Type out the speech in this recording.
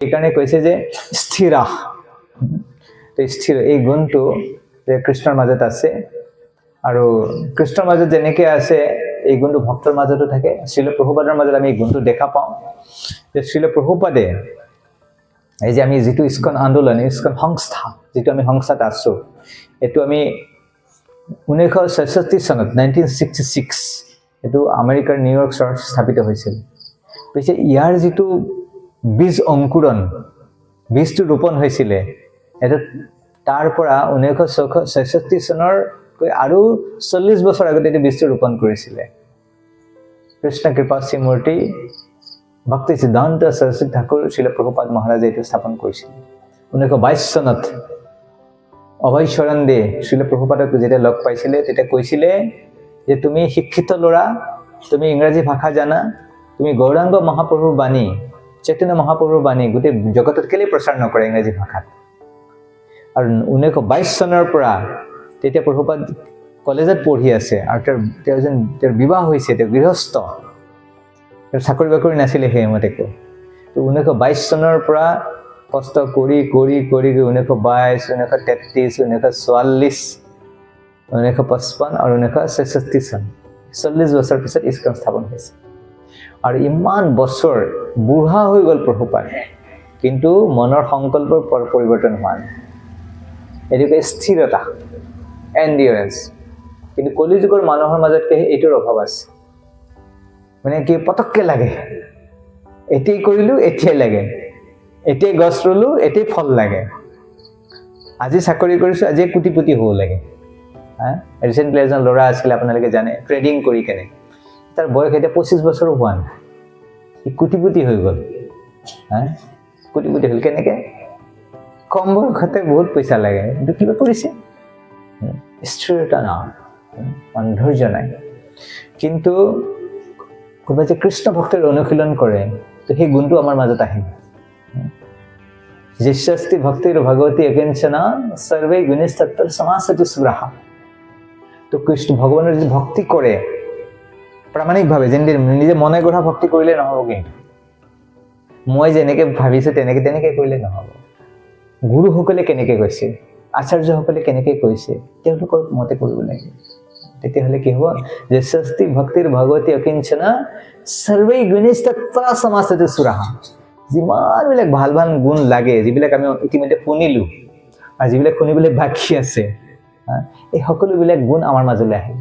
সেইকাৰণে কৈছে যে স্থিৰা, তো স্থিৰ এই গুণটো যে কৃষ্ণৰ মাজত আছে, আৰু কৃষ্ণৰ মাজত যেনেকৈ আছে এই গুণটো ভক্তৰ মাজতো থাকে। শ্ৰীল প্ৰভুপাদৰ মাজত আমি এই গুণটো দেখা পাওঁ যে শ্ৰীল প্ৰভুপাদে এই যে আমি যিটো ইস্কন আন্দোলন, ইস্কন সংস্থা, যিটো আমি সংস্থাত আছোঁ, এইটো আমি 1966 চনত 1966 এইটো আমেৰিকাৰ নিউয়ৰ্ক চহৰত স্থাপিত হৈছিল। পিছে ইয়াৰ যিটো বীজ অংকুৰণ, বীজটো ৰোপণ হৈছিলে, এইটো তাৰ পৰা 1966 চনৰ আৰু 40 বছৰ আগতে এইটো বীজটো ৰোপণ কৰিছিলে। কৃষ্ণ কৃপা শ্ৰীমূৰ্তি ভক্তি সিদ্ধান্ত সৰস্বতী ঠাকুৰ শ্ৰীল প্ৰভুপাদ মহাৰাজে এইটো স্থাপন কৰিছিল। 1922 চনত অভয় চৰণ দে শ্ৰীল প্ৰভুপাদক যেতিয়া লগ পাইছিলে তেতিয়া কৈছিলে যে তুমি শিক্ষিত ল'ৰা, তুমি ইংৰাজী ভাষা জানা, তুমি গৌৰাংগ মহাপ্ৰভুৰ বাণী, চৈতন্য মহাপ্ৰভুৰ বাণী গোটেই জগতত কেলৈ প্ৰচাৰ নকৰে ইংৰাজী ভাষাত? আৰু 1922 চনৰ পৰা তেতিয়া প্ৰভুপাদ কলেজত পঢ়ি আছে, আৰু তেওঁৰ বিবাহ হৈছে, তেওঁ গৃহস্থ, তেওঁৰ চাকৰি বাকৰি নাছিলে সেই সময়ত একো। তো 1922 চনৰ পৰা কষ্ট কৰি কৰি কৰি 1922, 1933, 1944, 1955 আৰু 1966 চন, 40 বছৰ পিছত ইস্কন স্থাপন হৈছে। আৰু ইমান বছৰ বুঢ়া হৈ গ'ল প্ৰভুপাদ, কিন্তু মনৰ সংকল্পৰ পৰিৱৰ্তন হোৱা নাই। এইটোকে স্থিৰতা, এণ্ডিউৰেঞ্চ। কিন্তু কলিযুগৰ মানুহৰ মাজত এইটোৰ অভাৱ আছে, মানে কি পটককৈ লাগে, এতিয়াই কৰিলোঁ এতিয়াই লাগে, এতিয়াই গছ ৰুলোঁ এতিয়াই ফল লাগে, আজি চাকৰি কৰিছোঁ আজিয়ে কোটিপতি হ'ব লাগে। ৰিচেণ্টলি এজন ল'ৰা আছিলে, আপোনালোকে জানে, ট্ৰেডিং কৰি কেনে তাৰ বয়স এতিয়া 25 বছৰো হোৱা নাই, সি কোটিপতি হৈ গ'ল। কোটিপতি হ'ল কেনেকৈ? কম বয়সতে বহুত পইচা লাগে, কিন্তু কিবা কৰিছে, স্থিৰতা নাই, ধৈৰ্য নাই। কিন্তু কোনোবাই যে কৃষ্ণ ভক্তিৰ অনুশীলন কৰে, তো সেই গুণটো আমাৰ মাজত আহিব। যিশস্তি ভক্তিৰ ভগৱতী একিঞ্চনা সৰ্বে গুণিস্তত্তৰ সমাসতি সুৰাহা। তো কৃষ্ণ ভগৱানৰ যদি ভক্তি কৰে প্ৰামাণিকভাৱে, যেনে নিজে মনে গঢ়া ভক্তি কৰিলে নহ'ব, কিন্তু মই যেনেকৈ ভাবিছোঁ তেনেকৈ কৰিলে নহ'ব। গুৰুসকলে কেনেকৈ কৈছে, আচাৰ্যসকলে কেনেকৈ কৈছে, তেওঁলোকৰ মতে কৰিব লাগে। তেতিয়াহ'লে কি হ'ব? যশস্তি ভক্তিৰ ভগৱতী অকিঞ্চনা সৰ্বে গুণিস্তত্তৰ সমাসতি সুৰাহা। যিমানবিলাক ভাল ভাল গুণ লাগে, যিবিলাক আমি ইতিমধ্যে শুনিলোঁ আৰু যিবিলাক শুনিবলৈ বাকী আছে, এই সকলোবিলাক গুণ আমাৰ মাজলৈ আহিব।